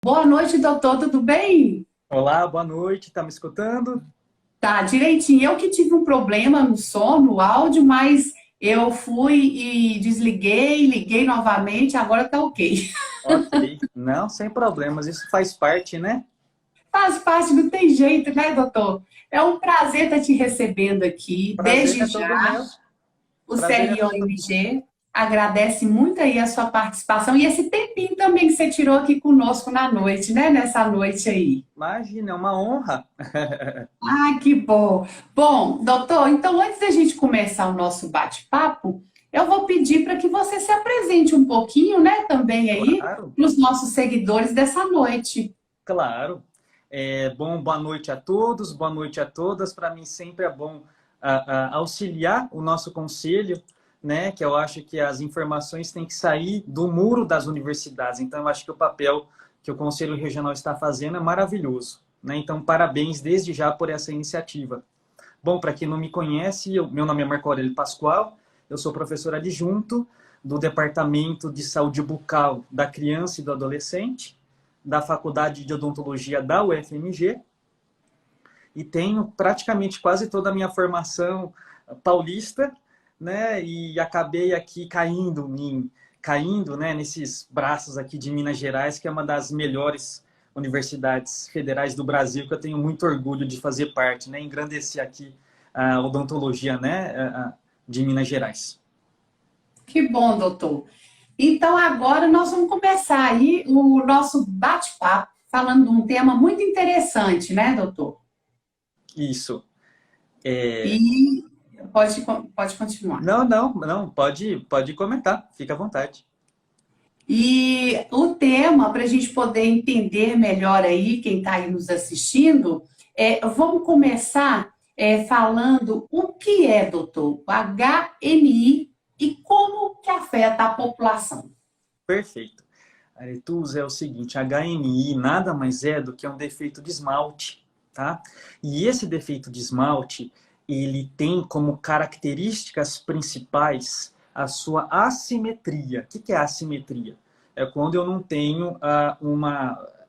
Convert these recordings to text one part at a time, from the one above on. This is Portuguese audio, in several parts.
Boa noite, doutor, tudo bem? Olá, boa noite, tá me escutando? Tá, direitinho. Eu que tive um problema no som, no áudio, mas eu fui e desliguei, liguei novamente, agora tá ok. Ok, não, sem problemas, isso faz parte, né? Faz parte, não tem jeito, né, doutor? É um prazer estar te recebendo aqui, Prazer desde é todo já. meu, O prazer é todo meu. CRO-MG agradece muito aí a sua participação e esse tempinho também que você tirou aqui conosco na noite, né, nessa noite aí. Imagina, é uma honra. Ah, que bom. Bom, doutor, então antes da gente começar o nosso bate-papo, eu vou pedir para que você se apresente um pouquinho, né, também aí, Claro, para os nossos seguidores dessa noite. claro. Bom, boa noite a todos, boa noite a todas. Para mim sempre é bom auxiliar o nosso conselho, né? Que eu acho que as informações têm que sair do muro das universidades. Então, eu acho que o papel que o Conselho Regional está fazendo é maravilhoso, né? Então, parabéns desde já por essa iniciativa. Bom, para quem não me conhece, meu nome é Marco Aurélio Pascoal, eu sou professor adjunto do Departamento de Saúde Bucal da Criança e do Adolescente, da Faculdade de Odontologia da UFMG, e tenho praticamente quase toda a minha formação paulista, né? E acabei aqui caindo, né, nesses braços aqui de Minas Gerais, que é uma das melhores universidades federais do Brasil, que eu tenho muito orgulho de fazer parte, né? Engrandecer aqui a odontologia, né, de Minas Gerais. Que bom, doutor. Então agora nós vamos começar aí o nosso bate-papo, falando de um tema muito interessante, né, doutor? Isso. É... E pode continuar. Não, não, não, pode comentar, fica à vontade. E o tema, para a gente poder entender melhor aí, quem está aí nos assistindo, vamos começar falando o que é, doutor, o HMI e como que afeta a população. Perfeito. Aretusa é o seguinte, HNI nada mais é do que um defeito de esmalte, tá? E esse defeito de esmalte, ele tem como características principais a sua assimetria. O que é assimetria? É quando eu não tenho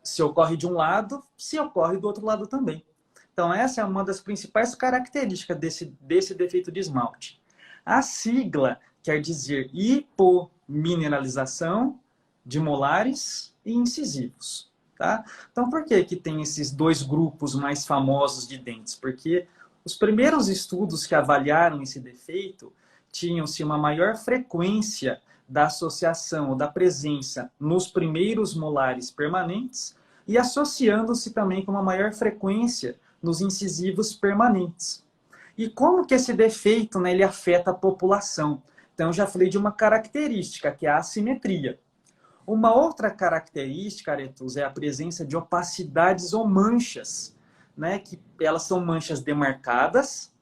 se ocorre de um lado, se ocorre do outro lado também. Então, essa é uma das principais características desse defeito de esmalte. A sigla quer dizer hipomineralização de molares e incisivos. Tá? Então, por que, que tem esses dois grupos mais famosos de dentes? Porque os primeiros estudos que avaliaram esse defeito tinham-se uma maior frequência da associação ou da presença nos primeiros molares permanentes e associando-se também com uma maior frequência nos incisivos permanentes. E como que esse defeito, né, ele afeta a população? Então, eu já falei de uma característica, que é a assimetria. Uma outra característica, Aretus, é a presença de opacidades ou manchas, né? Que elas são manchas demarcadas,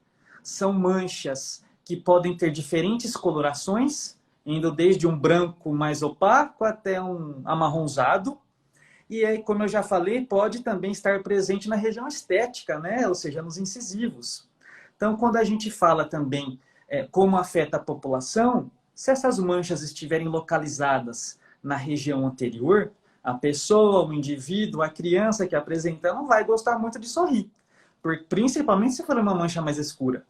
são manchas que podem ter diferentes colorações, indo desde um branco mais opaco até um amarronzado. E aí, como eu já falei, pode também estar presente na região estética, né? Ou seja, nos incisivos. Então, quando a gente fala também como afeta a população, se essas manchas estiverem localizadas na região anterior, a pessoa, o indivíduo, a criança que apresenta não vai gostar muito de sorrir, principalmente se for uma mancha mais escura.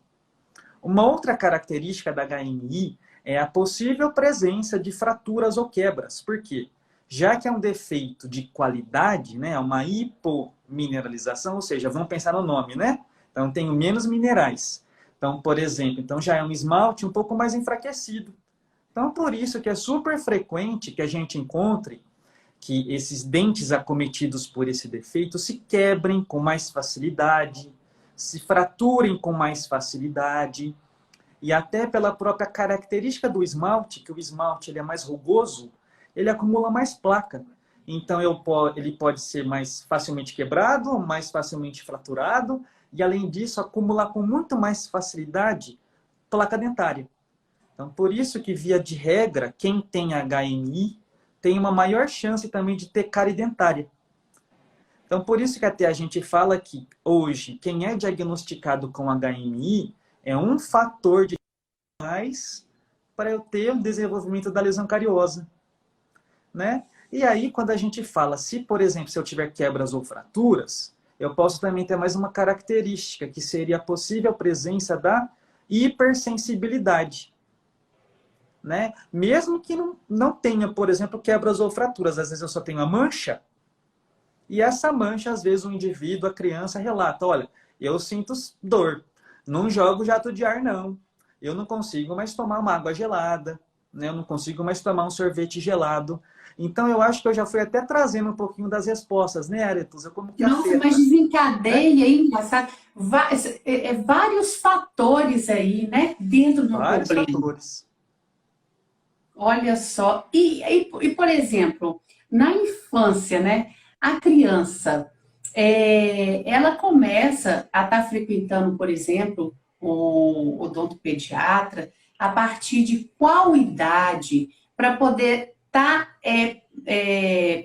Uma outra característica da HMI é a possível presença de fraturas ou quebras. Por quê? Já que é um defeito de qualidade, né, uma hipomineralização, ou seja, vamos pensar no nome, né? Então, tenho menos minerais. Então, por exemplo, então já é um esmalte um pouco mais enfraquecido. Então, por isso que é super frequente que a gente encontre que esses dentes acometidos por esse defeito se quebrem com mais facilidade, se fraturem com mais facilidade, e até pela própria característica do esmalte, que o esmalte ele é mais rugoso, ele acumula mais placa. Então ele pode ser mais facilmente quebrado, mais facilmente fraturado, e além disso acumular com muito mais facilidade placa dentária. Então por isso que via de regra, quem tem HMI tem uma maior chance também de ter cárie dentária. Então, por isso que até a gente fala que hoje, quem é diagnosticado com HMI é um fator de mais para eu ter o desenvolvimento da lesão cariosa, né? E aí, quando a gente fala, se, por exemplo, se eu tiver quebras ou fraturas, eu posso também ter mais uma característica, que seria a possível presença da hipersensibilidade. Né? Mesmo que não tenha, por exemplo, quebras ou fraturas, às vezes eu só tenho a mancha, e essa mancha, às vezes, o indivíduo, a criança, relata, olha, eu sinto dor, não jogo jato de ar, não. Eu não consigo mais tomar uma água gelada, né? Eu não consigo mais tomar um sorvete gelado. Então, eu acho que eu já fui até trazendo um pouquinho das respostas, né, Aretusa? Como que Nossa, mas afeta, né? desencadeia, hein, engraçado. Vários fatores aí, né, dentro do Vários problema. fatores. Olha só. Por exemplo, na infância, né, a criança, ela começa a estar frequentando, por exemplo, o odontopediatra a partir de qual idade para poder estar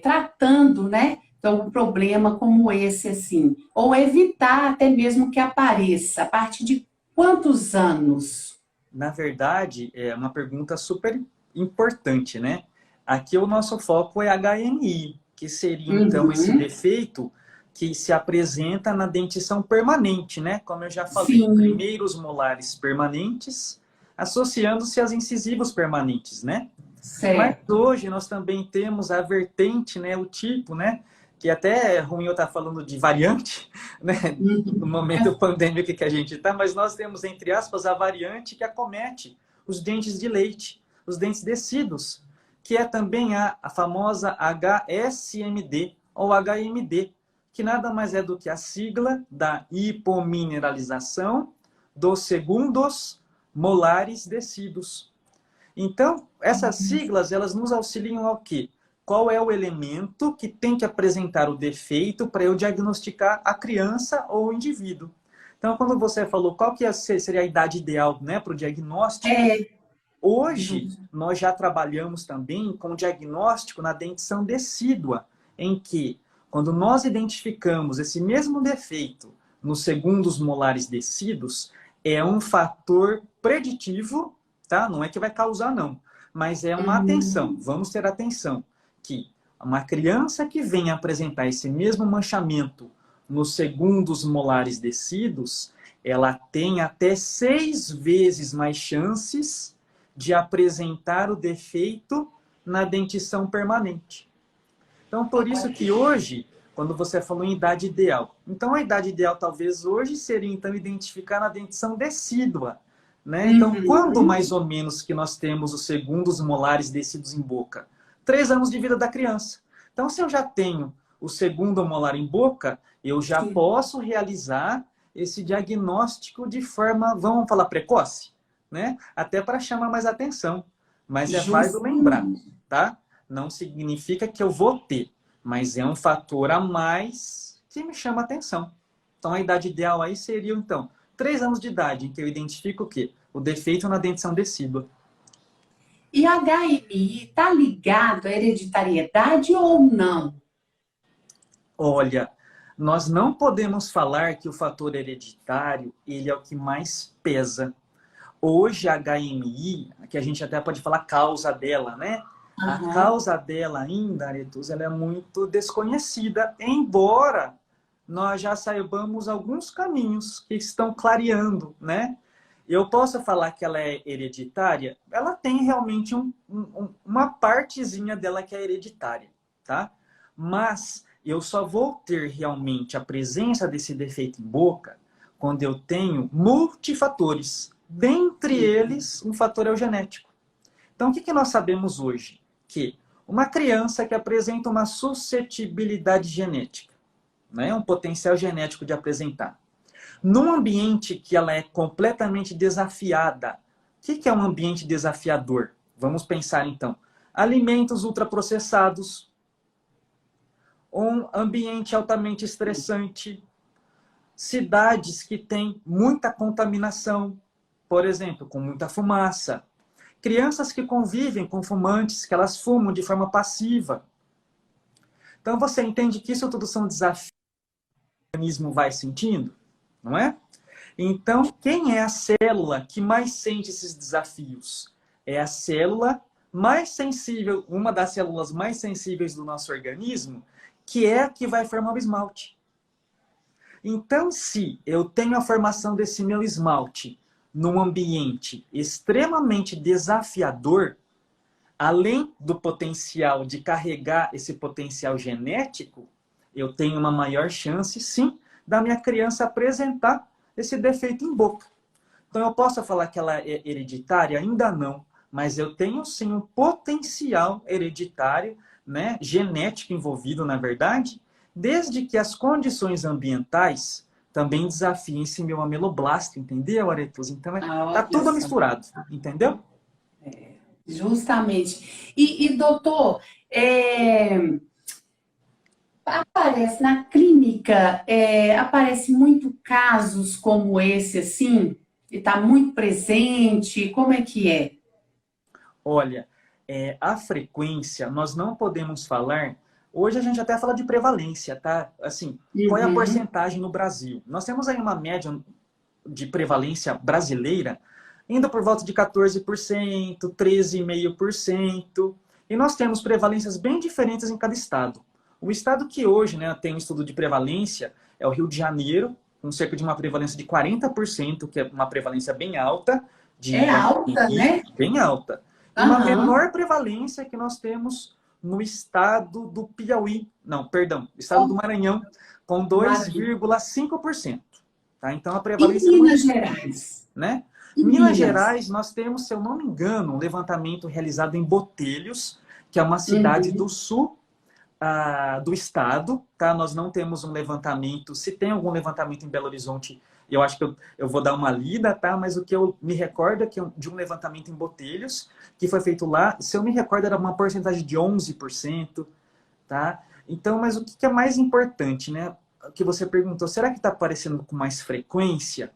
tratando, né, então, um problema como esse, assim, ou evitar até mesmo que apareça, a partir de quantos anos? Na verdade, é uma pergunta super importante, né? Aqui o nosso foco é HMI, que seria então esse Uhum, defeito que se apresenta na dentição permanente, né? Como eu já falei, sim, primeiros molares permanentes associando-se aos incisivos permanentes, né? Mas certo. hoje nós também temos a vertente, né, o tipo, né, que até é ruim eu estar falando de variante, né, no Uhum. momento pandêmico que a gente está, mas nós temos, entre aspas, a variante que acomete os dentes de leite, os dentes decíduos, que é também a famosa HSMD ou HMD, que nada mais é do que a sigla da hipomineralização dos segundos molares decíduos. Então, essas siglas, elas nos auxiliam ao quê? Qual é o elemento que tem que apresentar o defeito para eu diagnosticar a criança ou o indivíduo? Então, quando você falou qual que seria a idade ideal, né, para o diagnóstico, É, hoje justo. nós já trabalhamos também com diagnóstico na dentição decídua, em que, quando nós identificamos esse mesmo defeito nos segundos molares decíduos, é um fator preditivo, tá? Não é que vai causar, não, mas é uma atenção. Hum, Vamos ter atenção que uma criança que venha apresentar esse mesmo manchamento nos segundos molares decíduos, ela tem até 6 vezes mais chances de apresentar o defeito na dentição permanente. Então, por isso que hoje, quando você falou em idade ideal, então a idade ideal talvez hoje seria então identificar na dentição decídua, né? Então, quando uhum, mais ou menos que nós temos os segundos molares decíduos em boca? 3 anos de vida da criança. Então, se eu já tenho o segundo molar em boca, eu já sim, posso realizar esse diagnóstico de forma, vamos falar, precoce, né? Até para chamar mais atenção. Mas é válido lembrar, justamente. tá? Não significa que eu vou ter, mas é um fator a mais que me chama atenção. Então, a idade ideal aí seria, então, 3 anos de idade, em que eu identifico o quê? O defeito na dentição decídua. E HMI está ligado à hereditariedade ou não? Olha, nós não podemos falar que o fator hereditário ele é o que mais pesa. Hoje, a HMI, que a gente até pode falar causa dela, né? A Aham. causa dela ainda, Aretus, ela é muito desconhecida, embora nós já saibamos alguns caminhos que estão clareando, né? Eu posso falar que ela é hereditária? Ela tem realmente uma partezinha dela que é hereditária, tá? Mas eu só vou ter realmente a presença desse defeito em boca quando eu tenho multifatores. Dentre eles, um fator é o genético. Então, o que nós sabemos hoje? Que uma criança que apresenta uma suscetibilidade genética, né, um potencial genético de apresentar, num ambiente que ela é completamente desafiada. O que é um ambiente desafiador? Vamos pensar então. Alimentos ultraprocessados, um ambiente altamente estressante, cidades que têm muita contaminação, por exemplo, com muita fumaça, crianças que convivem com fumantes, que elas fumam de forma passiva. Então você entende que isso tudo são desafios que o organismo vai sentindo, não é? Então, quem é a célula que mais sente esses desafios? É a célula mais sensível, uma das células mais sensíveis do nosso organismo, que é a que vai formar o esmalte. Então, se eu tenho a formação desse meu esmalte num ambiente extremamente desafiador, além do potencial de carregar esse potencial genético, eu tenho uma maior chance, sim, da minha criança apresentar esse defeito em boca. Então, eu posso falar que ela é hereditária? Ainda não. Mas eu tenho, sim, um potencial hereditário, né, genético envolvido, na verdade, desde que as condições ambientais também desafiem esse meu ameloblasto, entendeu, Aretusa? Então, tá Olha tudo só. misturado, entendeu? Justamente. Doutor, aparece na clínica, aparece muito casos como esse, assim, e está muito presente, como é que é? Olha, a frequência, nós não podemos falar. Hoje a gente até fala de prevalência, tá? Assim, qual é a Uhum. porcentagem no Brasil? Nós temos aí uma média de prevalência brasileira indo por volta de 14%, 13,5%. E nós temos prevalências bem diferentes em cada estado. O estado que hoje, né, tem um estudo de prevalência é o Rio de Janeiro, com cerca de uma prevalência de 40%, que é uma prevalência bem alta É de alta, HPI, né? bem alta. E uma Aham. menor prevalência que nós temos no estado do Piauí, não, perdão, estado do Ó, Maranhão, com Maravilha. 2,5%. Tá? Então a E prevalência é Minas muito, Gerais? né? E Minas Minas? Gerais, nós temos, se eu não me engano, um levantamento realizado em Botelhos, que é uma cidade do Uhum. sul do estado, tá? Nós não temos um levantamento. Se tem algum levantamento em Belo Horizonte, eu acho que eu vou dar uma lida, tá? Mas o que eu me recordo é que de um levantamento em Botelhos, que foi feito lá, se eu me recordo, era uma porcentagem de 11%, tá? Então, mas o que é mais importante, né? Que você perguntou, será que está aparecendo com mais frequência?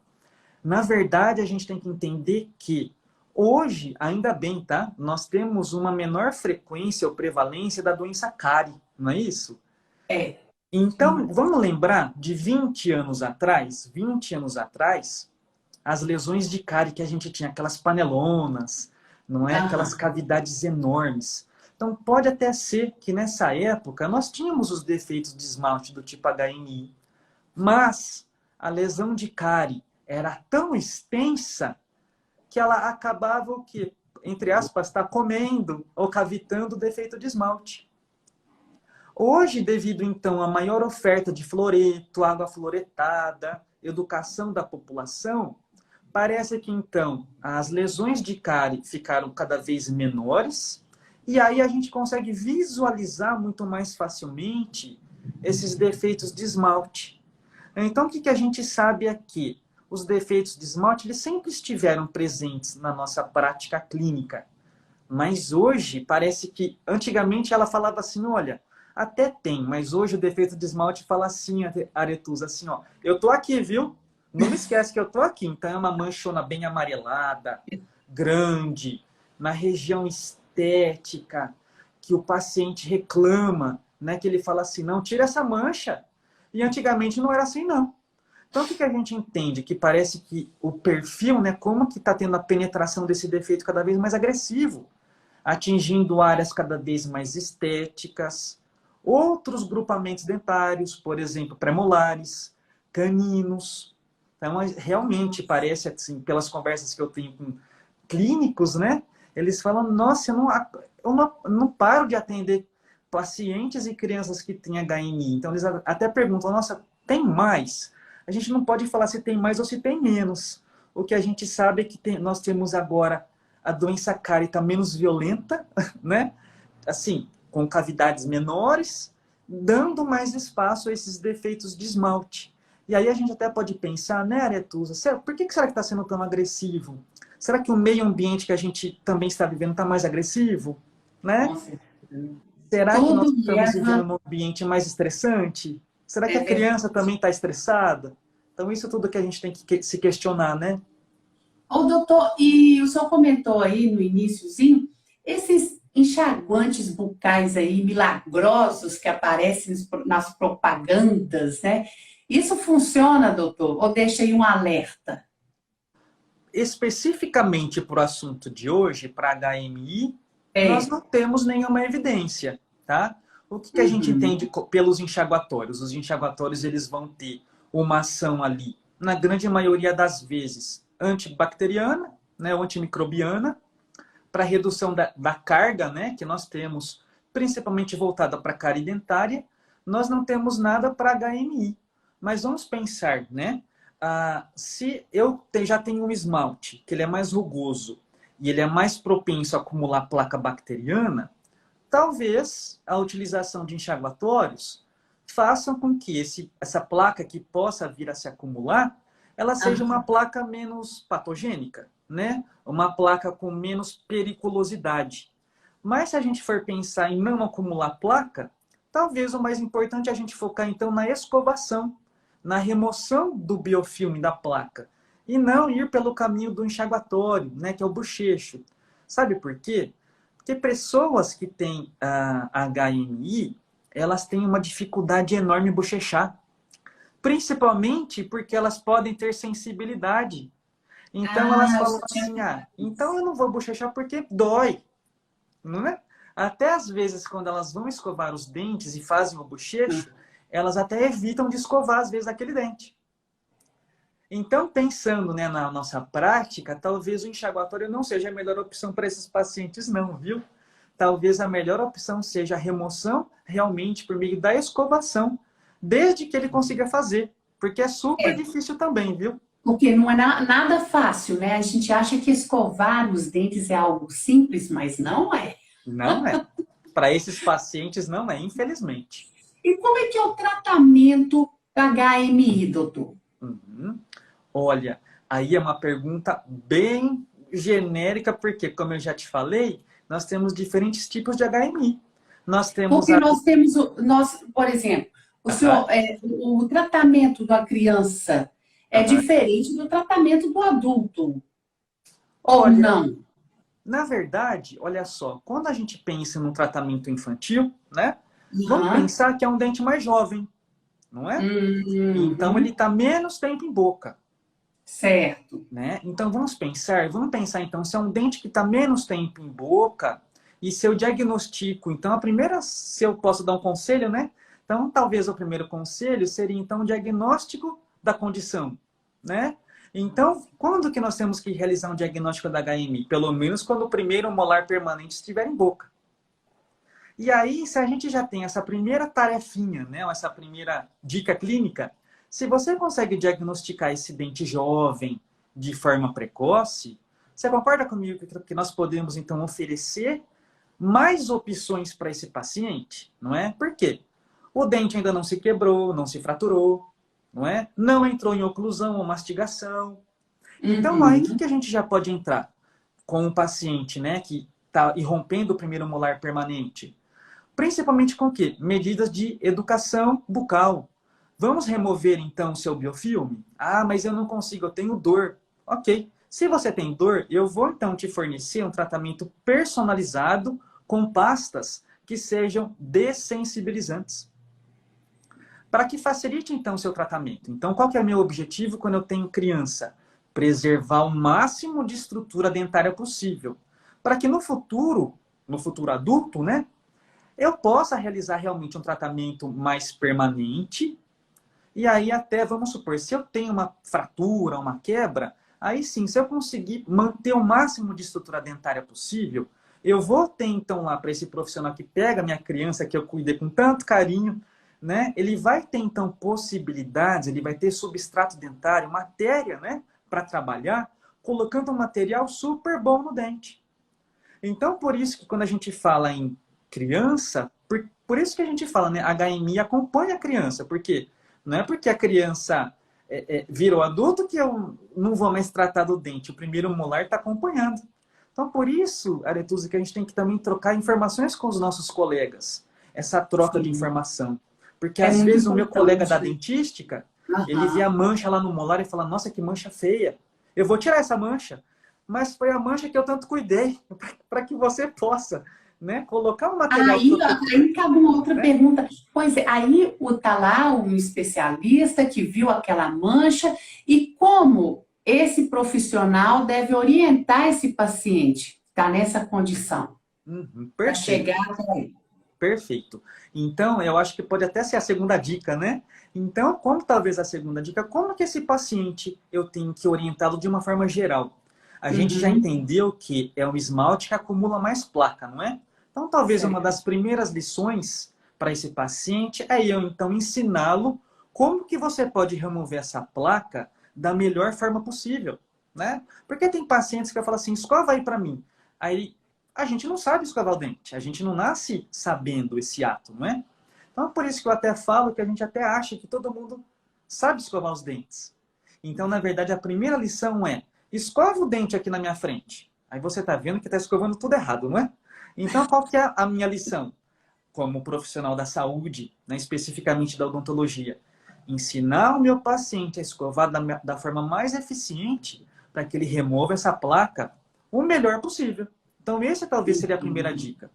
Na verdade, a gente tem que entender que hoje, ainda bem, tá? Nós temos uma menor frequência ou prevalência da doença cárie, não é isso? É. Então, vamos lembrar de 20 anos atrás? 20 anos atrás, as lesões de cárie que a gente tinha, aquelas panelonas, não é? Aquelas Aham. cavidades enormes. Então, pode até ser que nessa época nós tínhamos os defeitos de esmalte do tipo HMI, mas a lesão de cárie era tão extensa que ela acabava o quê? Entre aspas, tá comendo ou cavitando o defeito de esmalte. Hoje, devido então à maior oferta de fluoreto, água fluoretada, educação da população, parece que então as lesões de cárie ficaram cada vez menores e aí a gente consegue visualizar muito mais facilmente esses defeitos de esmalte. Então, o que a gente sabe aqui? Os defeitos de esmalte eles sempre estiveram presentes na nossa prática clínica. Mas hoje, parece que... Antigamente ela falava assim, olha, até tem, mas hoje o defeito de esmalte fala assim, Aretusa, assim, ó, eu tô aqui, viu? Não me esquece que eu tô aqui. Então é uma manchona bem amarelada, grande, na região estética, que o paciente reclama, né? Que ele fala assim, não, tira essa mancha. E antigamente não era assim, não. Então, o que a gente entende? Que parece que o perfil, né, como que está tendo a penetração desse defeito cada vez mais agressivo, atingindo áreas cada vez mais estéticas, outros grupamentos dentários, por exemplo, premolares, caninos. Então, realmente parece, assim, pelas conversas que eu tenho com clínicos, né, eles falam, nossa, eu não paro de atender pacientes e crianças que têm HMI. Então, eles até perguntam, nossa, tem mais? A gente não pode falar se tem mais ou se tem menos. O que a gente sabe é que nós temos agora a doença cárie está menos violenta, né? Assim, com cavidades menores, dando mais espaço a esses defeitos de esmalte. E aí a gente até pode pensar, né, Aretusa, por que será que está sendo tão agressivo? Será que o meio ambiente que a gente também está vivendo está mais agressivo? Né? Com certeza. Será que nós Tudo estamos vivendo leva, num ambiente mais estressante? Será que é a criança verdade. também está estressada? Então, isso é tudo que a gente tem que se questionar, né? Ô, doutor, e o senhor comentou aí no iniciozinho, esses enxaguantes bucais aí milagrosos que aparecem nas propagandas, né? Isso funciona, doutor? Ou deixa aí um alerta? Especificamente para o assunto de hoje, para HMI, nós não temos nenhuma evidência, tá? O que a gente entende pelos enxaguatórios? Os enxaguatórios, eles vão ter uma ação ali, na grande maioria das vezes, antibacteriana, né, ou antimicrobiana, para redução da carga, né, que nós temos, principalmente voltada para a cárie dentária. Nós não temos nada para HMI. Mas vamos pensar, né? Se eu já tenho um esmalte, que ele é mais rugoso, e ele é mais propenso a acumular placa bacteriana, talvez a utilização de enxaguatórios faça com que essa placa que possa vir a se acumular, ela seja uma placa menos patogênica, né? Uma placa com menos periculosidade. Mas se a gente for pensar em não acumular placa, talvez o mais importante é a gente focar então na escovação, na remoção do biofilme da placa, e não ir pelo caminho do enxaguatório, né, que é o bochecho. Sabe por quê? Porque pessoas que têm HMI, elas têm uma dificuldade enorme em bochechar. Principalmente porque elas podem ter sensibilidade. Então elas falam assim, então eu não vou bochechar porque dói. Não é? Até às vezes, quando elas vão escovar os dentes e fazem o bochecho, elas até evitam de escovar, às vezes, aquele dente. Então, pensando, né, na nossa prática, talvez o enxaguatório não seja a melhor opção para esses pacientes, não, viu? Talvez a melhor opção seja a remoção, realmente, por meio da escovação, desde que ele consiga fazer. Porque é super difícil também, viu? Porque não é nada fácil, né? A gente acha que escovar os dentes é algo simples, mas não é. Não é. Para esses pacientes, não é, infelizmente. E como é que é o tratamento da HMI, doutor? Olha, aí é uma pergunta bem genérica, porque, como eu já te falei, nós temos diferentes tipos de HMI. Nós temos porque nós temos, por exemplo, o tratamento da criança é diferente do tratamento do adulto. Ou não? Na verdade, olha só, quando a gente pensa no tratamento infantil, né? Vamos pensar que é um dente mais jovem, não é? Então ele está menos tempo em boca. Certo. Né? Então vamos pensar então, se é um dente que está menos tempo em boca, e se eu diagnostico, então se eu posso dar um conselho, né? Então talvez o primeiro conselho seria então o diagnóstico da condição, né? Então, quando que nós temos que realizar um diagnóstico da HMI? Pelo menos quando o primeiro molar permanente estiver em boca. E aí, se a gente já tem essa primeira tarefinha, né, ou essa primeira dica clínica, se você consegue diagnosticar esse dente jovem de forma precoce, você concorda comigo que nós podemos, então, oferecer mais opções para esse paciente, não é? Por quê? O dente ainda não se quebrou, não se fraturou, não é? Não entrou em oclusão ou mastigação. Então, aí, o que a gente já pode entrar com um paciente, né, que está irrompendo o primeiro molar permanente? Principalmente com o quê? Medidas de educação bucal. Vamos remover, então, o seu biofilme? Mas eu não consigo, eu tenho dor. Ok. Se você tem dor, eu vou, então, te fornecer um tratamento personalizado com pastas que sejam dessensibilizantes. Para que facilite, então, o seu tratamento. Então, qual que é o meu objetivo quando eu tenho criança? Preservar o máximo de estrutura dentária possível. Para que no futuro adulto, né, eu possa realizar realmente um tratamento mais permanente. E aí até, vamos supor, se eu tenho uma fratura, uma quebra, aí sim, se eu conseguir manter o máximo de estrutura dentária possível, eu vou ter então lá para esse profissional que pega a minha criança, que eu cuidei com tanto carinho, né? Ele vai ter então possibilidades, ele vai ter substrato dentário, matéria, né, para trabalhar, colocando um material super bom no dente. Então, por isso que quando a gente fala em criança, por isso que a gente fala, né, HMI acompanha a criança, porque não é porque a criança virou adulto que eu não vou mais tratar do dente, o primeiro molar está acompanhando. Então, por isso, Aretusa, que a gente tem que também trocar informações com os nossos colegas, essa troca de informação. Porque às vezes o meu colega da dentística, ele vê a mancha lá no molar e fala, nossa, que mancha feia, eu vou tirar essa mancha, mas foi a mancha que eu tanto cuidei, para que você possa, né, colocar um material... Aí cabe uma outra pergunta. Pois é, aí tá lá um especialista que viu aquela mancha e como esse profissional deve orientar esse paciente que está nessa condição? para Perfeito. chegar até aí. Perfeito. Então, eu acho que pode até ser a segunda dica, né? Então, como talvez a segunda dica, como que esse paciente eu tenho que orientá-lo de uma forma geral? A gente já Uhum, entendeu que é um esmalte que acumula mais placa, não é? Então, talvez uma certo. das primeiras lições para esse paciente é eu, então, ensiná-lo como que você pode remover essa placa da melhor forma possível, né? Porque tem pacientes que falam assim, escova aí para mim. Aí a gente não sabe escovar o dente. A gente não nasce sabendo esse ato, não é? Então, é por isso que eu até falo que a gente até acha que todo mundo sabe escovar os dentes. Então, na verdade, a primeira lição é: escova o dente aqui na minha frente. Aí você está vendo que está escovando tudo errado, não é? Então, qual que é a minha lição? Como profissional da saúde, né, especificamente da odontologia, ensinar o meu paciente a escovar da forma mais eficiente para que ele remova essa placa o melhor possível. Então, essa talvez seria a primeira Uhum. dica.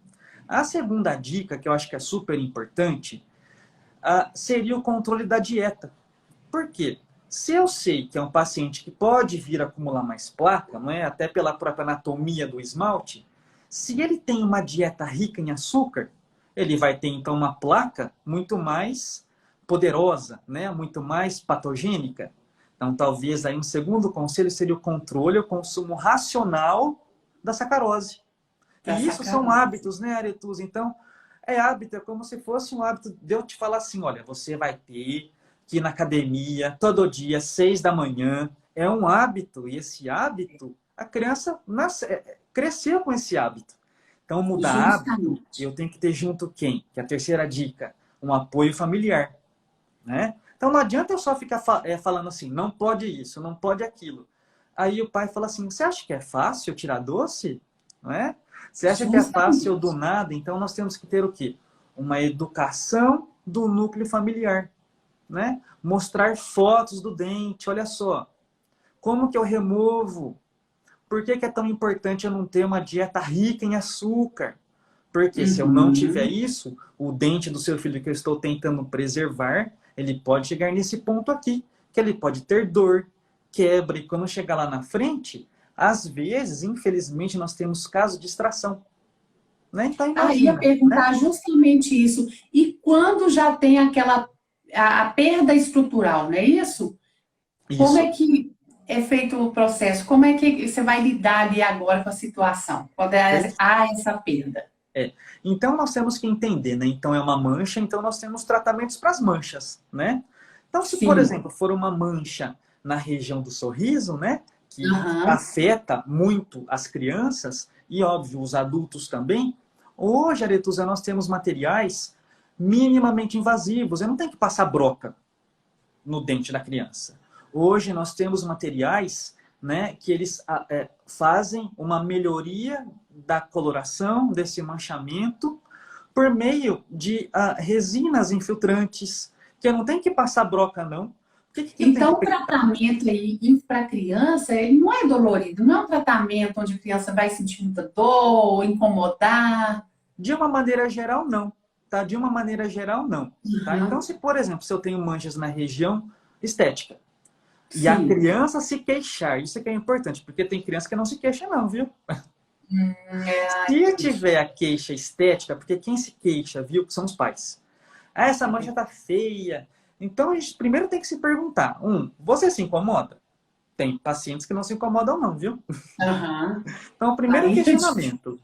A segunda dica, que eu acho que é super importante, seria o controle da dieta. Por quê? Se eu sei que é um paciente que pode vir a acumular mais placa, não é? Até pela própria anatomia do esmalte, se ele tem uma dieta rica em açúcar, ele vai ter então uma placa muito mais poderosa, né? Muito mais patogênica. Então, talvez aí um segundo conselho seria o controle, o consumo racional da sacarose. Da E isso são sacarose. hábitos, né, Aretusa? Então, é hábito, é como se fosse um hábito de eu te falar assim, olha, você vai ter que ir na academia todo dia, 6 da manhã. É um hábito, e esse hábito, a criança cresceu com esse hábito. Então, mudar hábito, Justamente. eu tenho que ter junto quem? Que é a terceira dica, um apoio familiar, né? Então, não adianta eu só ficar falando assim, não pode isso, não pode aquilo. Aí o pai fala assim, você acha que é fácil tirar doce? Não é? Você acha que é fácil do Justamente. nada? Então nós temos que ter o quê? Uma educação do núcleo familiar, né? Mostrar fotos do dente, olha só. Como que eu removo? Por que que é tão importante eu não ter uma dieta rica em açúcar? Porque se eu não tiver Uhum. isso, o dente do seu filho que eu estou tentando preservar, ele pode chegar nesse ponto aqui, que ele pode ter dor, quebra, e quando chegar lá na frente, às vezes, infelizmente, nós temos casos de extração, né? Então Aí ia imagina, né? perguntar justamente isso. E quando já tem aquela a perda estrutural, não é isso? Como é Isso. que é feito o processo? Como é que você vai lidar ali agora com a situação, quando há essa perda? É. Então nós temos que entender, né? Então é uma mancha, então nós temos tratamentos para as manchas, né? Então se, por Sim. exemplo, for uma mancha na região do sorriso, né? Que Aham. afeta muito as crianças e, óbvio, os adultos também. Hoje, Aretusa, nós temos materiais minimamente invasivos. Eu não tenho que passar broca no dente da criança. Hoje nós temos materiais, né, que eles fazem uma melhoria da coloração desse manchamento por meio de resinas infiltrantes, que eu não tenho que passar broca, não. O que, que eu tenho que Então, o pensar? tratamento aí para criança, ele não é dolorido, não é um tratamento onde a criança vai sentir muita dor, incomodar. De uma maneira geral, não. Tá? De uma maneira geral, não. Tá? Então, Aham. se, por exemplo, se eu tenho manchas na região estética, e a Sim. criança se queixar, isso é que é importante, porque tem criança que não se queixa não, viu? Se Entendi. tiver a queixa estética, porque quem se queixa, viu, são os pais. Ah, essa mancha tá feia. Então a gente primeiro tem que se perguntar: você se incomoda? Tem pacientes que não se incomodam, não, viu? Aham. Então, o primeiro Aí é difícil. questionamento: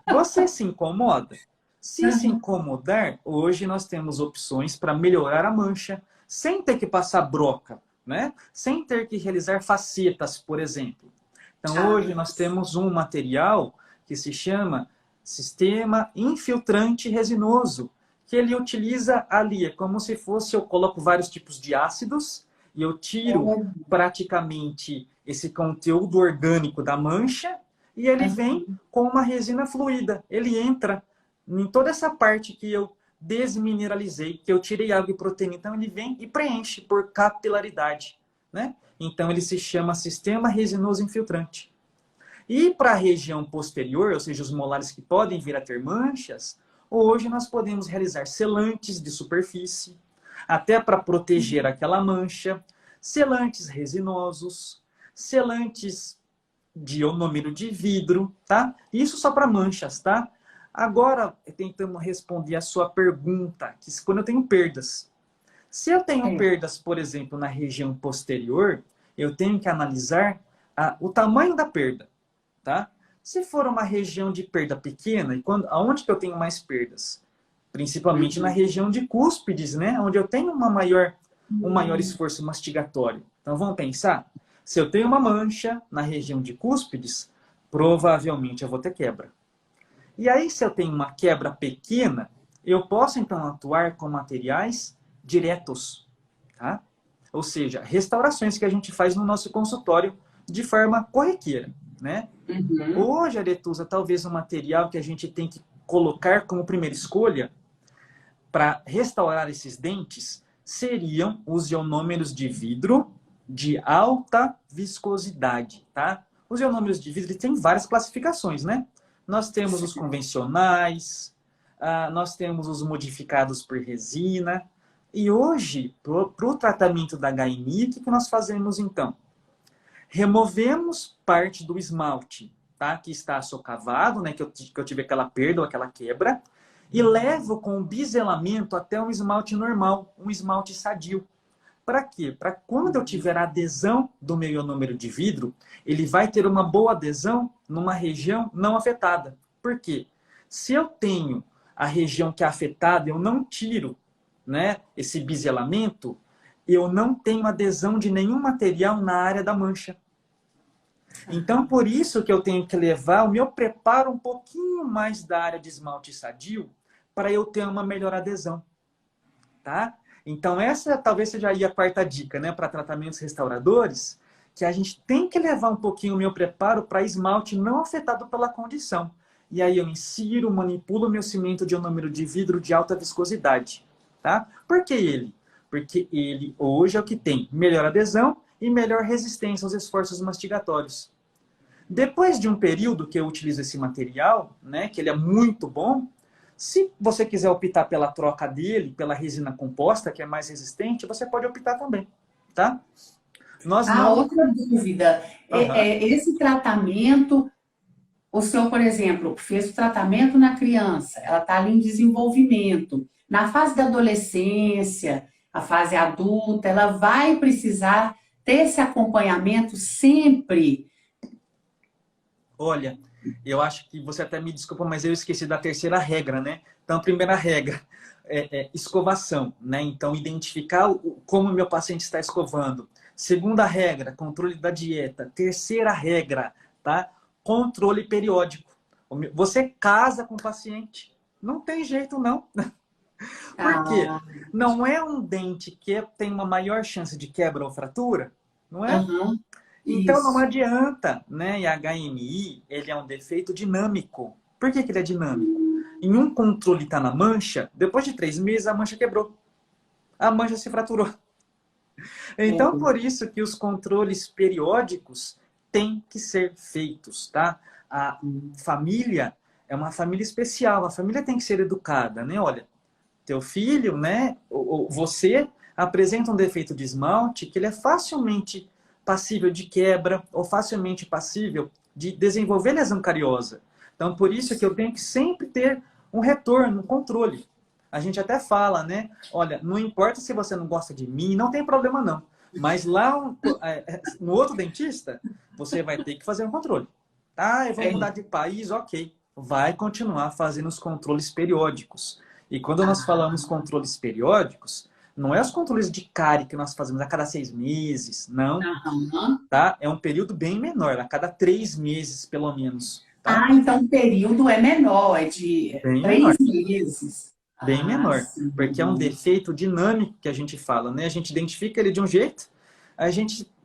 você se incomoda? Se se Aham. incomodar, hoje nós temos opções para melhorar a mancha, sem ter que passar broca, né? Sem ter que realizar facetas, por exemplo. Então, hoje nós Chaves. temos um material que se chama sistema infiltrante resinoso, que ele utiliza ali, é como se fosse, eu coloco vários tipos de ácidos e eu tiro Olha. praticamente esse conteúdo orgânico da mancha e ele vem com uma resina fluida. Ele entra em toda essa parte que eu desmineralizei, que eu tirei água e proteína. Então ele vem e preenche por capilaridade, né? Então ele se chama sistema resinoso infiltrante. E para a região posterior, ou seja, os molares que podem vir a ter manchas, hoje nós podemos realizar selantes de superfície, até para proteger aquela mancha, selantes resinosos, selantes de ionômero de vidro, tá? Isso só para manchas, tá? Agora, tentando responder a sua pergunta, que quando eu tenho perdas. Se eu tenho É. perdas, por exemplo, na região posterior, eu tenho que analisar o tamanho da perda, tá? Se for uma região de perda pequena, e aonde que eu tenho mais perdas? Principalmente na Uhum. região de cúspides, né? Onde eu tenho um maior esforço mastigatório. Então vamos pensar, se eu tenho uma mancha na região de cúspides, provavelmente eu vou ter quebra. E aí, se eu tenho uma quebra pequena, eu posso então atuar com materiais diretos, tá? Ou seja, restaurações que a gente faz no nosso consultório de forma corriqueira, né? Uhum. Hoje, Aretusa, talvez o material que a gente tem que colocar como primeira escolha para restaurar esses dentes seriam os ionômeros de vidro de alta viscosidade, tá? Os ionômeros de vidro têm várias classificações, né? Nós temos os convencionais, nós temos os modificados por resina. E hoje, para o tratamento da HMI, o que nós fazemos então? Removemos parte do esmalte, tá? Que está socavado, né? Que eu tive aquela perda ou aquela quebra, e levo com o biselamento até um esmalte normal, um esmalte sadio. Para quê? Para quando eu tiver a adesão do meu ionômero de vidro, ele vai ter uma boa adesão numa região não afetada. Por quê? Se eu tenho a região que é afetada, eu não tiro, né, esse biselamento, eu não tenho adesão de nenhum material na área da mancha. Então, por isso que eu tenho que levar o meu preparo um pouquinho mais da área de esmalte sadio para eu ter uma melhor adesão, tá? Então, essa talvez seja aí a quarta dica, né, para tratamentos restauradores, que a gente tem que levar um pouquinho o meu preparo para esmalte não afetado pela condição. E aí eu insiro, manipulo o meu cimento de ionômero de vidro de alta viscosidade, tá? Por que ele? Porque ele hoje é o que tem melhor adesão e melhor resistência aos esforços mastigatórios. Depois de um período que eu utilizo esse material, né, que ele é muito bom, se você quiser optar pela troca dele, pela resina composta, que é mais resistente, você pode optar também, tá? Nós Ah, não... outra dúvida. Aham. Esse tratamento, o senhor, por exemplo, fez o tratamento na criança, ela está ali em desenvolvimento. Na fase da adolescência, a fase adulta, ela vai precisar ter esse acompanhamento sempre. Olha, eu acho que você até me desculpa, mas eu esqueci da terceira regra, né? Então, a primeira regra é escovação, né? Então, identificar como o meu paciente está escovando. Segunda regra, controle da dieta. Terceira regra, tá? Controle periódico. Você casa com o paciente. Não tem jeito, não. Por quê? Ah, Não é um dente que tem uma maior chance de quebra ou fratura, não é? aham, Então não isso. adianta, né? E HMI, ele é um defeito dinâmico. Por que que ele é dinâmico? Em um controle está na mancha, depois de 3 meses a mancha quebrou. A mancha se fraturou. Então, É. por isso que os controles periódicos têm que ser feitos, tá? A família é uma família especial, a família tem que ser educada, né? Olha, teu filho, né? Ou você apresenta um defeito de esmalte que ele é facilmente passível de quebra ou facilmente passível de desenvolver lesão cariosa. Então, por isso que eu tenho que sempre ter um retorno, um controle. A gente até fala, né? Olha, não importa se você não gosta de mim, não tem problema não. Mas lá no outro dentista, você vai ter que fazer um controle. Ah, eu vou mudar É. de país, ok. Vai continuar fazendo os controles periódicos. E quando nós Ah, falamos controles periódicos, não é os controles de cárie que nós fazemos a cada 6 meses, não, aham. tá? É um período bem menor, a cada 3 meses, pelo menos, tá? Ah, então o período é menor, é de Bem menor, 3 meses. bem Ah, menor. Porque é um sim. defeito dinâmico que a gente fala, né? A gente identifica ele de um jeito,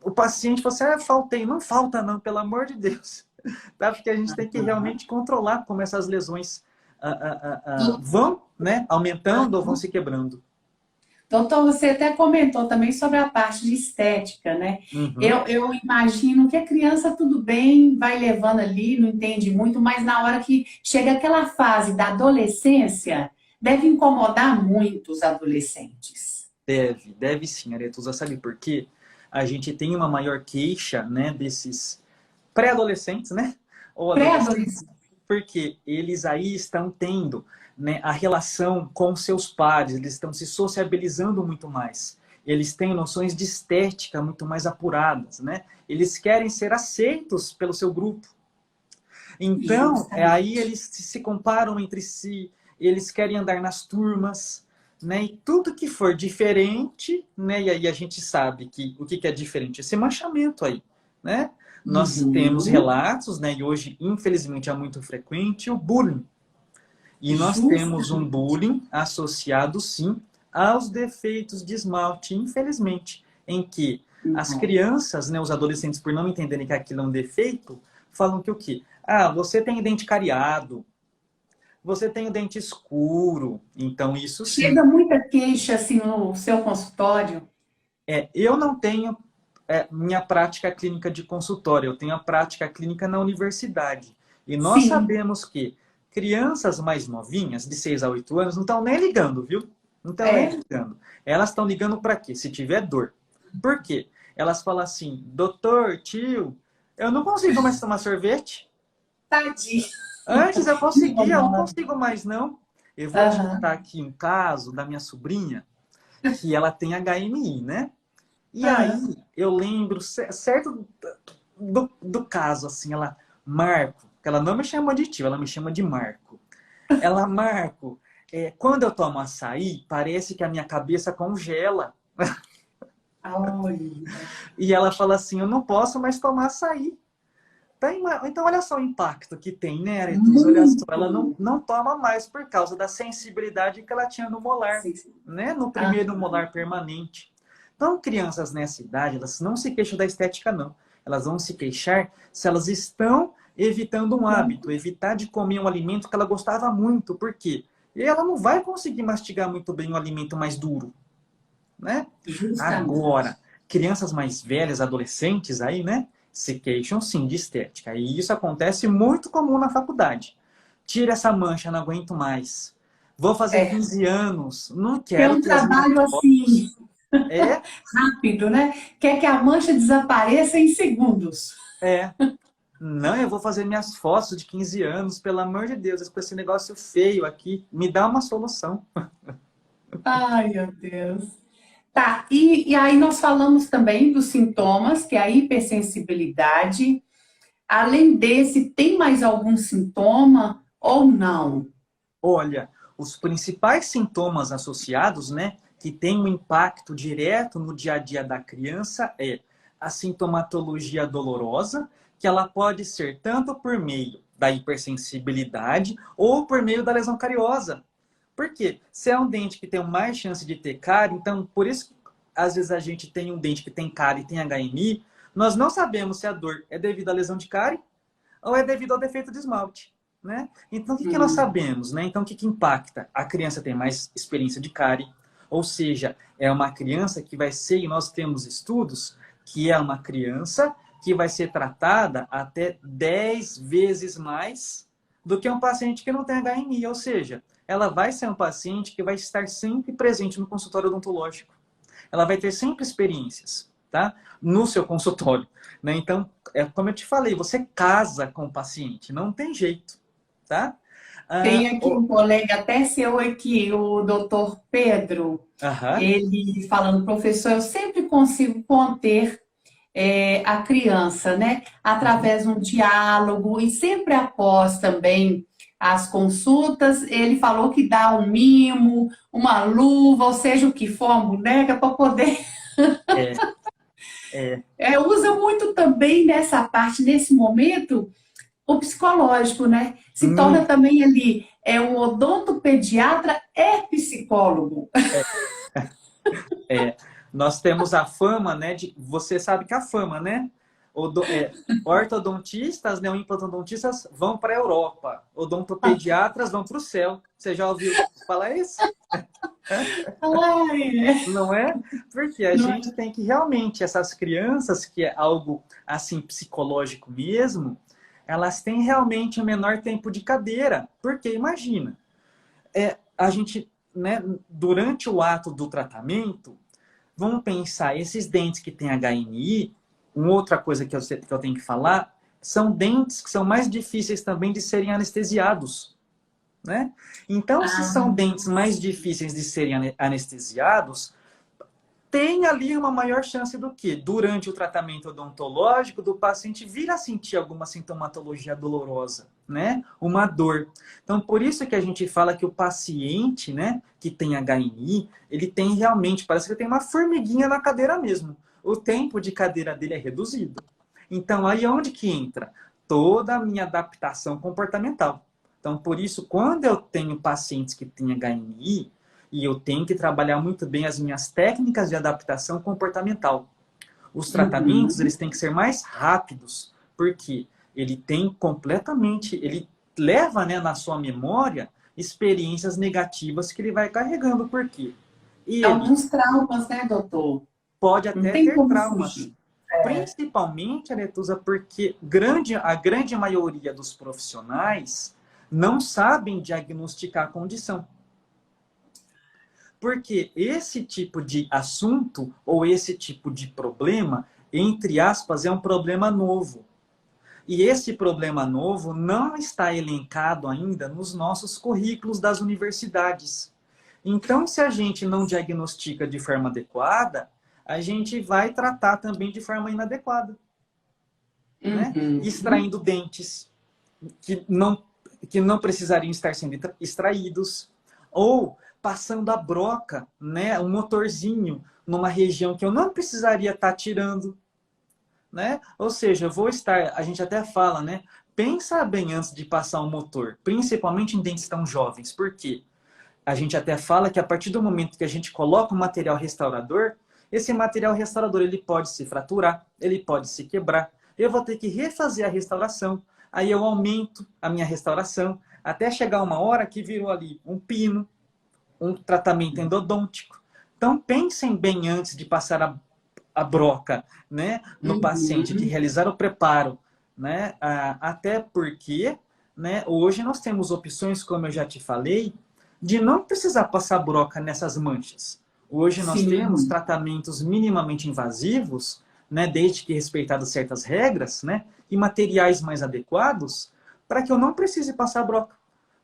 o paciente fala assim, faltei. Não falta não, pelo amor de Deus. Tá? Porque a gente tem que realmente controlar como essas lesões vão, né, aumentando ou vão se quebrando. Doutor, você até comentou também sobre a parte de estética, né? Uhum. Eu imagino que a criança, tudo bem, vai levando ali, não entende muito, mas na hora que chega aquela fase da adolescência, deve incomodar muito os adolescentes. Deve sim, Aretusa. Sabe por quê? A gente tem uma maior queixa, né, desses pré-adolescentes, né? Ou adolescentes. Pré-adolescente. porque eles aí estão tendo, né, a relação com seus pares, eles estão se sociabilizando muito mais. Eles têm noções de estética muito mais apuradas, né? Eles querem ser aceitos pelo seu grupo. Então, aí Justamente. eles se comparam entre si, eles querem andar nas turmas, né? E tudo que for diferente, né? E aí a gente sabe que o que é diferente? Esse manchamento aí, né? Nós temos Uhum. relatos, né? E hoje, infelizmente, é muito frequente o bullying. E nós temos um Justamente. bullying associado, sim, aos defeitos de esmalte, infelizmente, em que as Não. crianças, né, os adolescentes, por não entenderem que aquilo é um defeito, falam que o quê? Ah, você tem dente cariado, você tem o dente escuro, então isso sim. Chega muita queixa assim no seu consultório? Eu não tenho minha prática clínica de consultório, eu tenho a prática clínica na universidade. E nós Sim. sabemos que crianças mais novinhas, de 6 a 8 anos, não estão nem ligando, viu? Não estão nem É. ligando. Elas estão ligando para quê? Se tiver dor. Por quê? Elas falam assim, doutor, tio, eu não consigo mais tomar sorvete. Tadinho. Antes eu conseguia, eu não Não. consigo mais não. Eu vou te Aham. contar aqui um caso da minha sobrinha, que ela tem HMI, né? E Aham. aí eu lembro certo do caso, assim, ela, Marco, que ela não me chama de tio, ela me chama de Marco. Ela, Marco, quando eu tomo açaí, parece que a minha cabeça congela. Olha. E ela fala assim, eu não posso mais tomar açaí. Então, olha só o impacto que tem, né, Aretusa? Olha só, ela Muito. não toma mais por causa da sensibilidade que ela tinha no molar, Sim, sim. né? No primeiro Aham. molar permanente. Então, crianças nessa idade, elas não se queixam da estética, não. Elas vão se queixar se elas estão evitando um hábito, evitar de comer um alimento que ela gostava muito. Por quê? E ela não vai conseguir mastigar muito bem um alimento mais duro, né? Justamente. Agora, crianças mais velhas, adolescentes aí, né? Se queixam sim de estética. E isso acontece muito comum na faculdade. Tira essa mancha, não aguento mais. Vou fazer É. 15 anos, não Tem quero um ter as minhas trabalho assim, fotos. É, rápido, né? Quer que a mancha desapareça em segundos. é. Não, eu vou fazer minhas fotos de 15 anos, pelo amor de Deus, com esse negócio feio aqui, me dá uma solução. Ai, meu Deus. Tá, e aí nós falamos também dos sintomas, que é a hipersensibilidade. Além desse, tem mais algum sintoma ou não? Olha, os principais sintomas associados, né, que têm um impacto direto no dia a dia da criança é a sintomatologia dolorosa, que ela pode ser tanto por meio da hipersensibilidade ou por meio da lesão cariosa. Por quê? Se é um dente que tem mais chance de ter cárie, então por isso que às vezes a gente tem um dente que tem cárie e tem HMI, nós não sabemos se a dor é devido à lesão de cárie ou é devido ao defeito de esmalte, né? Então, o que nós Hum, sabemos, né? Então, o que impacta? A criança tem mais experiência de cárie, ou seja, é uma criança que vai ser, e nós temos estudos, que é uma criança que vai ser tratada até 10 vezes mais do que um paciente que não tem HMI, ou seja, ela vai ser um paciente que vai estar sempre presente no consultório odontológico. Ela vai ter sempre experiências, tá? No seu consultório, né? Então, como eu te falei, você casa com o paciente, não tem jeito, tá? tem Ah, aqui oh, um colega até seu aqui, o doutor Pedro, aham, ele falando, professor, eu sempre consigo conter a criança, né? uhum, Através de um diálogo e sempre após também as consultas, ele falou que dá um mimo, uma luva, ou seja, o que for, uma boneca, para poder. é, é, Usa muito também nessa parte, nesse momento, o psicológico, né? Se torna hum, também ali, o odontopediatra é psicólogo. é. Nós temos a fama, né? Você sabe que a fama, né? Ortodontistas, né? Implantodontistas vão para a Europa, odontopediatras vão para o céu. Você já ouviu falar isso? Ai, Não é? Porque a não gente é? tem que realmente, essas crianças, que é algo assim psicológico mesmo, elas têm realmente o menor tempo de cadeira. Porque imagina, a gente, né, durante o ato do tratamento, vamos pensar, esses dentes que têm HMI, uma outra coisa que eu tenho que falar são dentes que são mais difíceis também de serem anestesiados, né? Então, se são dentes mais difíceis de serem anestesiados, tem ali uma maior chance do que, durante o tratamento odontológico, do paciente vir a sentir alguma sintomatologia dolorosa, né? Uma dor. Então, por isso que a gente fala que o paciente, né, que tem HNI, ele tem realmente, parece que tem uma formiguinha na cadeira mesmo. O tempo de cadeira dele é reduzido. Então, aí é onde que entra toda a minha adaptação comportamental. Então, por isso, quando eu tenho pacientes que têm HNI, e eu tenho que trabalhar muito bem as minhas técnicas de adaptação comportamental. Os tratamentos, eles têm que ser mais rápidos, porque ele tem completamente, ele leva, né, na sua memória experiências negativas que ele vai carregando. Por quê? E ele Alguns traumas, né, doutor? pode Não até tem ter como traumas. fugir. Principalmente, Aretusa, porque a grande maioria dos profissionais não sabem diagnosticar a condição. Porque esse tipo de assunto ou esse tipo de problema, entre aspas, é um problema novo. E esse problema novo não está elencado ainda nos nossos currículos das universidades. Então, se a gente não diagnostica de forma adequada, a gente vai tratar também de forma inadequada, né? Extraindo dentes que não precisariam estar sendo extraídos, ou passando a broca, né, um motorzinho numa região que eu não precisaria estar tirando, né? Ou seja, a gente até fala, né, pensa bem antes de passar um motor, principalmente em dentes tão jovens, porque a gente até fala que a partir do momento que a gente coloca um material restaurador, esse material restaurador ele pode se fraturar, ele pode se quebrar, eu vou ter que refazer a restauração, aí eu aumento a minha restauração, até chegar uma hora que virou ali um pino, um tratamento endodôntico. Então, pensem bem antes de passar a broca, né, no paciente, de realizar o preparo, né, até porque, né, hoje nós temos opções, como eu já te falei, de não precisar passar broca nessas manchas. Hoje nós temos tratamentos minimamente invasivos, né, desde que respeitadas certas regras, né, e materiais mais adequados, para que eu não precise passar broca.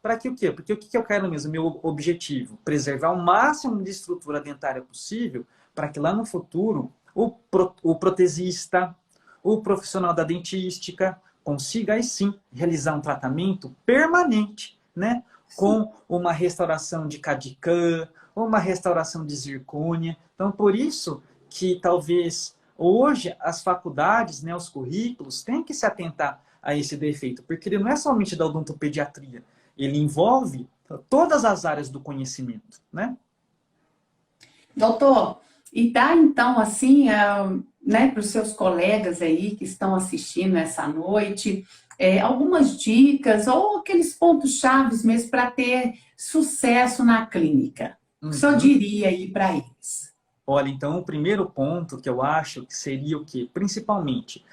Para que o quê? Porque o que eu quero mesmo, meu objetivo? Preservar o máximo de estrutura dentária possível para que lá no futuro o protesista, o profissional da dentística consiga aí sim realizar um tratamento permanente, né? Com uma restauração de Cadican, uma restauração de zircônia. Então, por isso que talvez hoje as faculdades, né, os currículos, têm que se atentar a esse defeito, porque ele não é somente da odontopediatria, ele envolve todas as áreas do conhecimento, né? Doutor, e dá então assim, né, para os seus colegas aí que estão assistindo essa noite, algumas dicas ou aqueles pontos chaves mesmo para ter sucesso na clínica. O que o senhor diria aí para eles? Olha, então o primeiro ponto que eu acho que seria o quê? Principalmente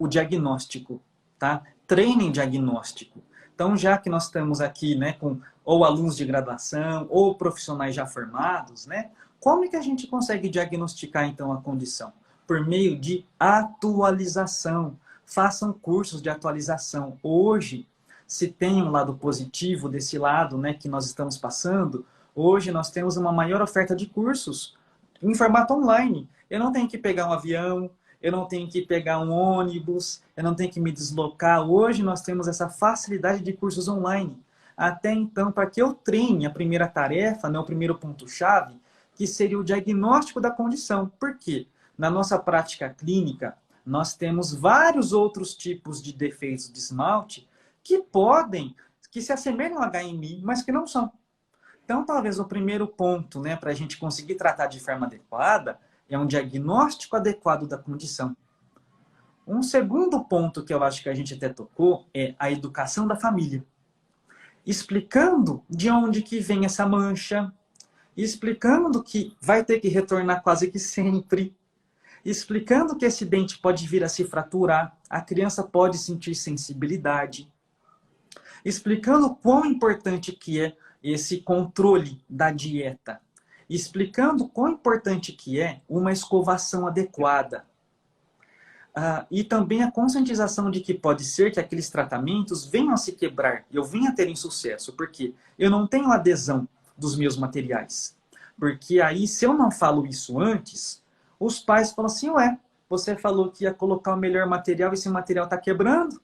o diagnóstico, tá? Treinem diagnóstico. Então, já que nós estamos aqui, né, com ou alunos de graduação ou profissionais já formados, né, como é que a gente consegue diagnosticar, então, a condição? Por meio de atualização. Façam cursos de atualização. Hoje, se tem um lado positivo desse lado, né, que nós estamos passando, hoje nós temos uma maior oferta de cursos em formato online. Eu não tenho que pegar um avião, eu não tenho que pegar um ônibus, eu não tenho que me deslocar. Hoje nós temos essa facilidade de cursos online. Até então, para que eu treine a primeira tarefa, né, o primeiro ponto-chave, que seria o diagnóstico da condição. Por quê? Na nossa prática clínica, nós temos vários outros tipos de defeitos de esmalte que se assemelham a HMI, mas que não são. Então, talvez o primeiro ponto, né, para a gente conseguir tratar de forma adequada é um diagnóstico adequado da condição. Um segundo ponto que eu acho que a gente até tocou é a educação da família. Explicando de onde que vem essa mancha, explicando que vai ter que retornar quase que sempre, explicando que esse dente pode vir a se fraturar, a criança pode sentir sensibilidade, explicando quão importante que é esse controle da dieta, explicando quão importante que é uma escovação adequada. E também a conscientização de que pode ser que aqueles tratamentos venham a se quebrar, eu venha a ter insucesso, porque eu não tenho adesão dos meus materiais. Porque aí, se eu não falo isso antes, os pais falam assim, ué, você falou que ia colocar o melhor material e esse material está quebrando.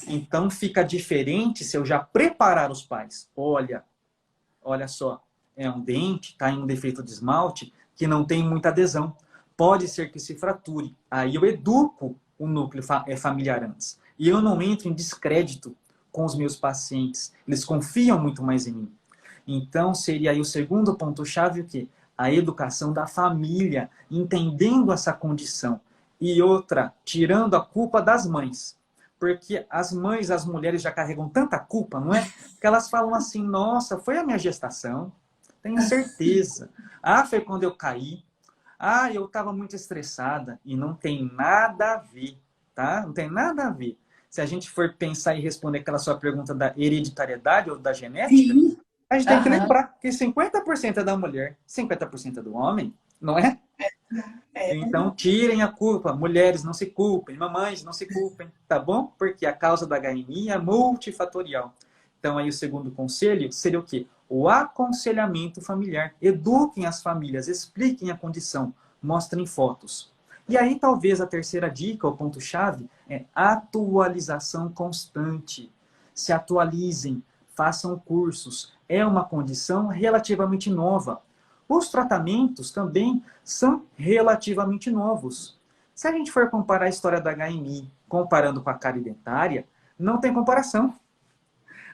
Então fica diferente se eu já preparar os pais. Olha só, é um dente, está em um defeito de esmalte que não tem muita adesão. Pode ser que se frature. Aí eu educo o núcleo familiar antes. E eu não entro em descrédito com os meus pacientes. Eles confiam muito mais em mim. Então, seria aí o segundo ponto-chave, o quê? A educação da família, entendendo essa condição. E outra, tirando a culpa das mães. Porque as mães, as mulheres já carregam tanta culpa, não é? Que elas falam assim, nossa, foi a minha gestação, tenho certeza. Foi quando eu caí. Eu estava muito estressada. E não tem nada a ver, tá? Não tem nada a ver. Se a gente for pensar e responder aquela sua pergunta da hereditariedade ou da genética, Sim. a gente tem que lembrar que 50% é da mulher, 50% é do homem, não é? Então, tirem a culpa. Mulheres, não se culpem. Mamães, não se culpem, tá bom? Porque a causa da HMI é multifatorial. Então, aí o segundo conselho seria o quê? O aconselhamento familiar. Eduquem as famílias, expliquem a condição, mostrem fotos. E aí, talvez, a terceira dica, o ponto-chave, é atualização constante. Se atualizem, façam cursos. É uma condição relativamente nova. Os tratamentos também são relativamente novos. Se a gente for comparar a história da HMI comparando com a cárie dentária, não tem comparação.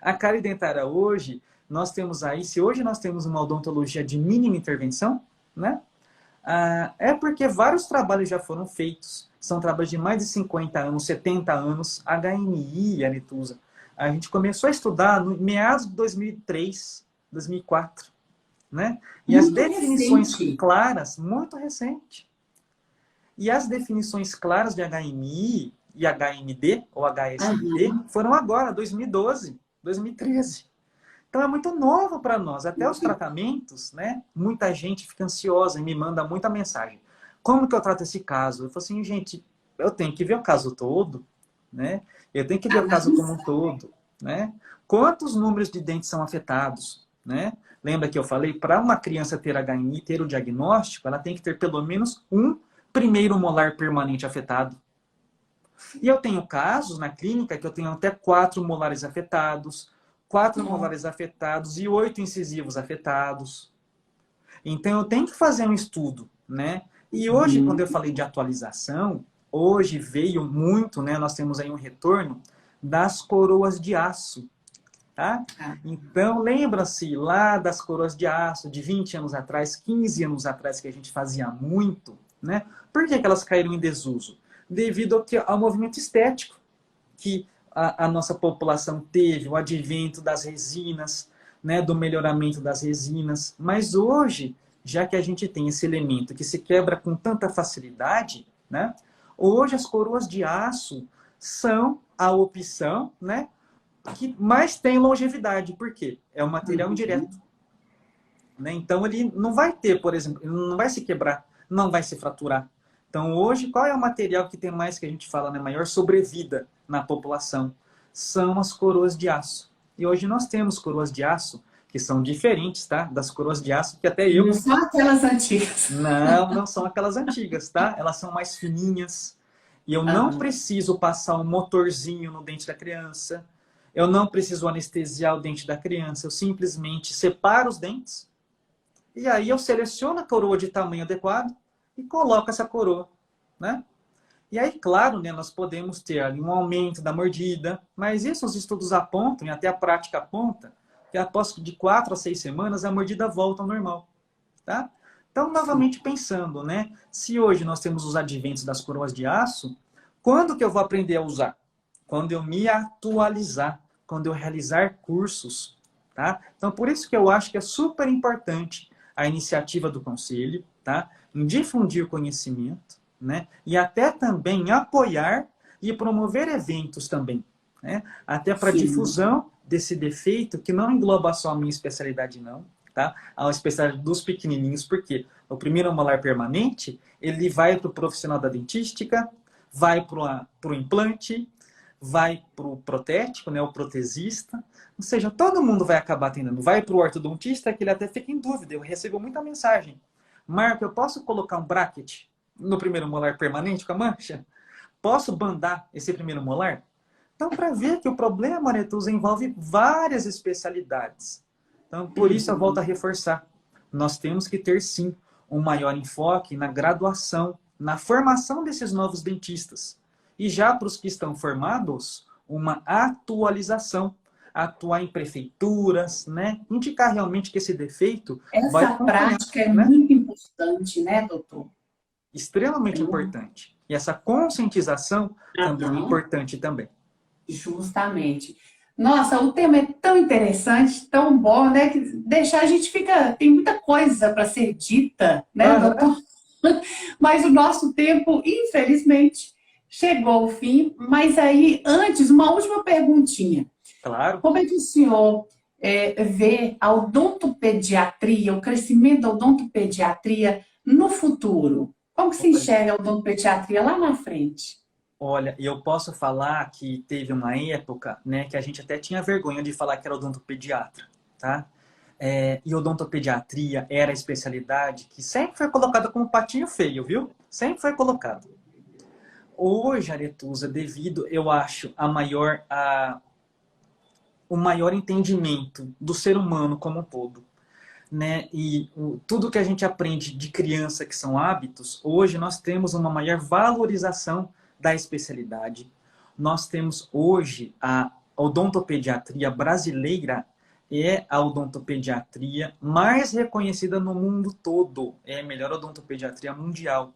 A cárie dentária hoje, nós temos aí, se hoje nós temos uma odontologia de mínima intervenção, né? É porque vários trabalhos já foram feitos. São trabalhos de mais de 50 anos, 70 anos, HMI, Aretusa. A gente começou a estudar no meados de 2003, 2004. Né? E Muito as definições recente. claras, muito recente. E as definições claras de HMI e HMD, ou HSD, foram agora, 2012, 2013. Então é muito novo para nós. Até os tratamentos, né? Muita gente fica ansiosa e me manda muita mensagem. Como que eu trato esse caso? Eu falo assim, gente, eu tenho que ver o caso todo, né? Eu tenho que ver o caso como um todo, né? Quantos números de dentes são afetados, né? Lembra que eu falei, para uma criança ter HMI, ter o diagnóstico, ela tem que ter pelo menos um primeiro molar permanente afetado. E eu tenho casos na clínica que eu tenho até 4 molares afetados, 4 molares afetados e 8 incisivos afetados. Então eu tenho que fazer um estudo, né? E hoje, quando eu falei de atualização, hoje veio muito, né? Nós temos aí um retorno das coroas de aço. Tá? Então, lembra-se lá das coroas de aço de 20 anos atrás, 15 anos atrás, que a gente fazia muito, né? Por que elas caíram em desuso? Devido ao movimento estético que a nossa população teve, o advento das resinas, né? Do melhoramento das resinas. Mas hoje, já que a gente tem esse elemento que se quebra com tanta facilidade, né? Hoje as coroas de aço são a opção, né? Que mais tem longevidade. Por quê? É um material indireto. Né? Então, ele não vai ter, por exemplo, ele não vai se quebrar, não vai se fraturar. Então, hoje, qual é o material que tem mais, que a gente fala, né, maior sobrevida na população? São as coroas de aço. E hoje nós temos coroas de aço que são diferentes, tá? Das coroas de aço que até eu... Não são aquelas antigas. Não são aquelas antigas, tá? Elas são mais fininhas. E eu não preciso passar um motorzinho no dente da criança. Eu não preciso anestesiar o dente da criança. Eu simplesmente separo os dentes. E aí eu seleciono a coroa de tamanho adequado e coloco essa coroa, né? E aí, claro, né, nós podemos ter ali um aumento da mordida, mas isso os estudos apontam, e até a prática aponta, que após de 4 a 6 semanas a mordida volta ao normal, tá? Então, novamente pensando, né? Se hoje nós temos os adventos das coroas de aço, quando que eu vou aprender a usar? Quando eu me atualizar, quando eu realizar cursos, tá? Então, por isso que eu acho que é super importante a iniciativa do Conselho, tá? Em difundir conhecimento, né? E até também apoiar e promover eventos também, né? Até para difusão desse defeito, que não engloba só a minha especialidade, não, tá? A especialidade dos pequenininhos, porque o primeiro molar permanente, ele vai para o profissional da dentística, vai para o implante, vai para o protético, né, o protesista. Ou seja, todo mundo vai acabar atendendo. Vai para o ortodontista, que ele até fica em dúvida. Eu recebo muita mensagem. Marco, eu posso colocar um bracket no primeiro molar permanente com a mancha? Posso bandar esse primeiro molar? Então, para ver que o problema aretusa envolve várias especialidades. Então, por isso eu volto a reforçar. Nós temos que ter, sim, um maior enfoque na graduação, na formação desses novos dentistas. E já para os que estão formados, uma atualização. Atuar em prefeituras, né? Indicar realmente que esse defeito vai Essa acompanhar, prática é né? muito importante, né, doutor? Extremamente importante. E essa conscientização também é Aham. importante também. Justamente. Nossa, o tema é tão interessante, tão bom, né? Que deixar a gente fica. Tem muita coisa para ser dita, né, Aham, doutor? Mas o nosso tempo, infelizmente, chegou ao fim. Mas aí, antes, uma última perguntinha. claro. Como é que o senhor vê a odontopediatria, o crescimento da odontopediatria no futuro? Como que se Olha, enxerga a odontopediatria lá na frente? olha, eu posso falar que teve uma época, né, que a gente até tinha vergonha de falar que era odontopediatra, tá? E odontopediatria era a especialidade que sempre foi colocada como patinho feio, viu? Sempre foi colocado. Hoje, Aretusa, devido, eu acho, o maior entendimento do ser humano como um todo, né? E tudo que a gente aprende de criança, que são hábitos, hoje nós temos uma maior valorização da especialidade. Nós temos hoje a odontopediatria brasileira, é a odontopediatria mais reconhecida no mundo todo, é a melhor odontopediatria mundial.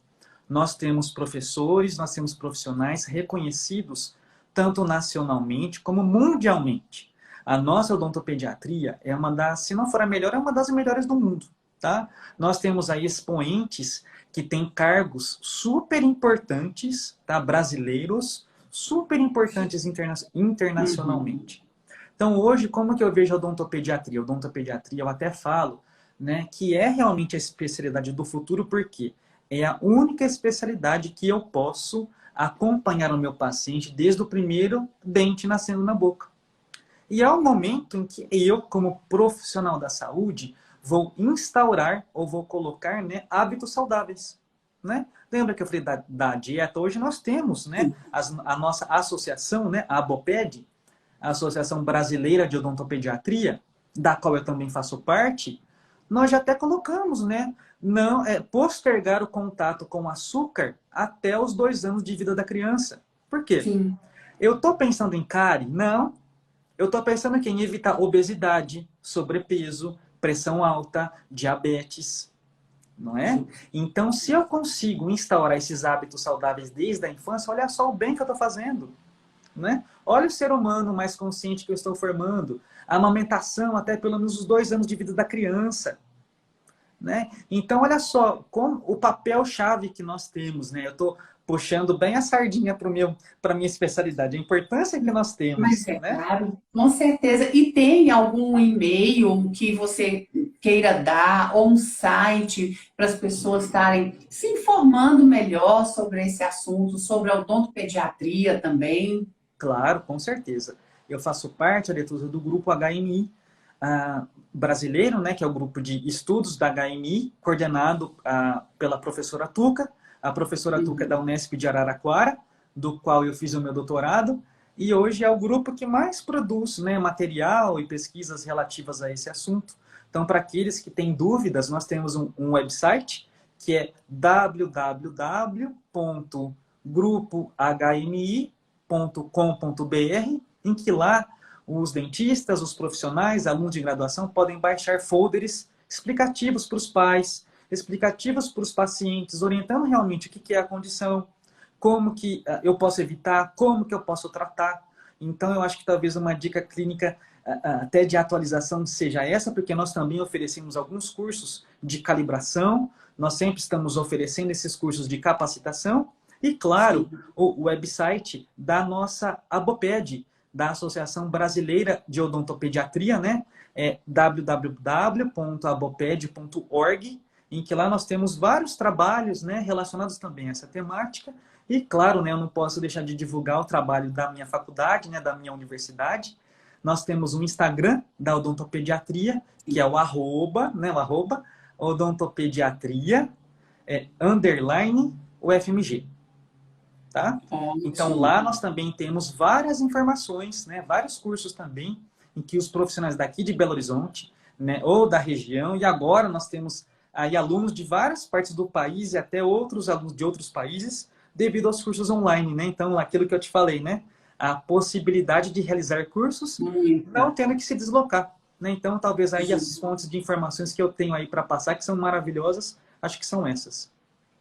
Nós temos professores, nós temos profissionais reconhecidos tanto nacionalmente como mundialmente. A nossa odontopediatria é uma das, se não for a melhor, é uma das melhores do mundo, tá? Nós temos aí expoentes que têm cargos super importantes, tá? Brasileiros, super importantes Uhum. internacionalmente. Então, hoje, como que eu vejo a odontopediatria? A odontopediatria, eu até falo, né, que é realmente a especialidade do futuro, porque é a única especialidade que eu posso acompanhar o meu paciente desde o primeiro dente nascendo na boca. E é o momento em que eu, como profissional da saúde, vou instaurar ou vou colocar, né, hábitos saudáveis. Né? Lembra que eu falei da dieta? Hoje nós temos, né, a nossa associação, né, a ABOPED, a Associação Brasileira de Odontopediatria, da qual eu também faço parte. Nós já até colocamos, né, não postergar o contato com açúcar até os 2 anos de vida da criança. Por quê? Sim. Eu estou pensando em cárie? Não. Eu estou pensando aqui em evitar obesidade, sobrepeso, pressão alta, diabetes, não é? Então, se eu consigo instaurar esses hábitos saudáveis desde a infância, olha só o bem que eu estou fazendo, né? Olha o ser humano mais consciente que eu estou formando. A amamentação até pelo menos os 2 anos de vida da criança. Né? Então, olha só, como o papel-chave que nós temos, né? Eu estou puxando bem a sardinha para a minha especialidade, a importância que nós Mas temos, é né? claro, com certeza. E tem algum e-mail que você queira dar, ou um site para as pessoas estarem se informando melhor sobre esse assunto, sobre a odontopediatria também? Claro, com certeza. Eu faço parte, Aretusa, do grupo HMI brasileiro, né, que é o grupo de estudos da HMI, coordenado pela professora Tuca. A professora Tuca é da Unesp de Araraquara, do qual eu fiz o meu doutorado, e hoje é o grupo que mais produz, né, material e pesquisas relativas a esse assunto. Então, para aqueles que têm dúvidas, nós temos um website que é www.grupohmi.com.br, em que lá os dentistas, os profissionais, alunos de graduação podem baixar folders explicativos para os pais, explicativos para os pacientes, orientando realmente o que é a condição, como que eu posso evitar, como que eu posso tratar. Então, eu acho que talvez uma dica clínica até de atualização seja essa, porque nós também oferecemos alguns cursos de calibração, nós sempre estamos oferecendo esses cursos de capacitação, e, claro, Sim. o website da nossa ABOPED, da Associação Brasileira de Odontopediatria, né? É www.aboped.org, em que lá nós temos vários trabalhos, né, relacionados também a essa temática. E, claro, né, eu não posso deixar de divulgar o trabalho da minha faculdade, né, da minha universidade. Nós temos um Instagram da odontopediatria, que é o arroba, né, o arroba odontopediatria, underline UFMG. Tá? Então, lá nós também temos várias informações, né, vários cursos também, em que os profissionais daqui de Belo Horizonte, né, ou da região, e agora nós temos aí alunos de várias partes do país e até outros alunos de outros países, devido aos cursos online, né? Então, aquilo que eu te falei, né? A possibilidade de realizar cursos não tendo que se deslocar, né? Então, talvez aí as fontes de informações que eu tenho aí para passar, que são maravilhosas, acho que são essas.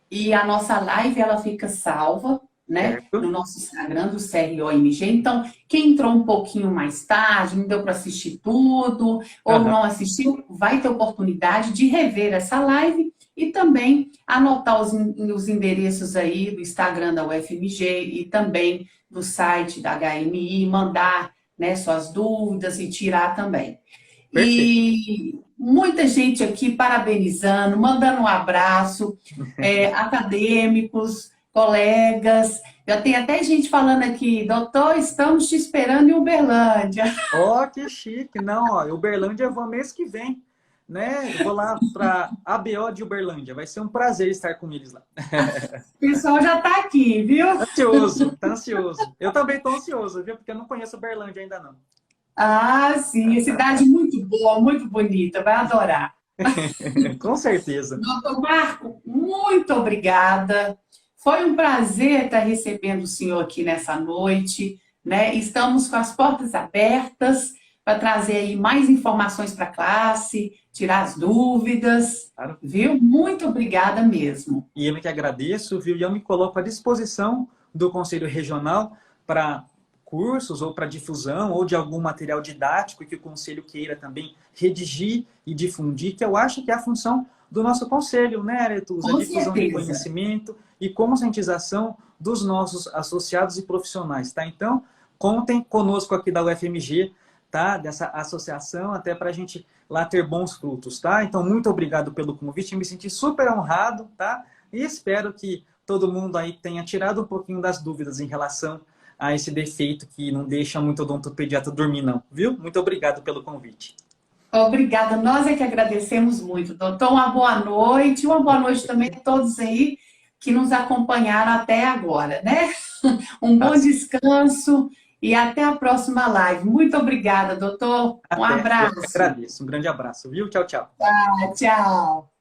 E a nossa live, ela fica salva, né, Certo? no nosso Instagram do CROMG. Então, quem entrou um pouquinho mais tarde, não deu para assistir tudo, ou não assistiu, vai ter oportunidade de rever essa live e também anotar os endereços aí do Instagram da UFMG e também do site da HMI, mandar, né, suas dúvidas e tirar também. Perfeito. E muita gente aqui parabenizando, mandando um abraço, acadêmicos, colegas. Já tem até gente falando aqui, doutor, estamos te esperando em Uberlândia. Ó, que chique. Não, ó, Uberlândia eu vou mês que vem, né? Eu vou lá para ABO de Uberlândia. Vai ser um prazer estar com eles lá. O pessoal já está aqui, viu? Ansioso, tá ansioso. Eu também estou ansioso, viu? Porque eu não conheço Uberlândia ainda não. Ah, sim, cidade muito boa, muito bonita, vai adorar. Com certeza. Doutor Marco, muito obrigada. Foi um prazer estar recebendo o senhor aqui nessa noite, né? Estamos com as portas abertas para trazer aí mais informações para a classe, tirar as dúvidas, Claro. viu? Muito obrigada mesmo. E eu que agradeço, viu? E eu me coloco à disposição do Conselho Regional para cursos ou para difusão ou de algum material didático que o Conselho queira também redigir e difundir, que eu acho que é a função do nosso Conselho, né, Aretusa? A difusão de conhecimento e conscientização dos nossos associados e profissionais, tá? Então, contem conosco aqui da UFMG, tá? Dessa associação, até para a gente lá ter bons frutos, tá? Então, muito obrigado pelo convite, me senti super honrado, tá? E espero que todo mundo aí tenha tirado um pouquinho das dúvidas em relação a esse defeito que não deixa muito odontopediatra dormir, não, viu? Muito obrigado pelo convite. Obrigada, nós é que agradecemos muito, doutor. Uma boa noite também a todos aí que nos acompanharam até agora, né? Um bom descanso e até a próxima live. Muito obrigada, doutor. Um abraço. Eu agradeço. Um grande abraço, viu? Tchau, tchau. Tchau.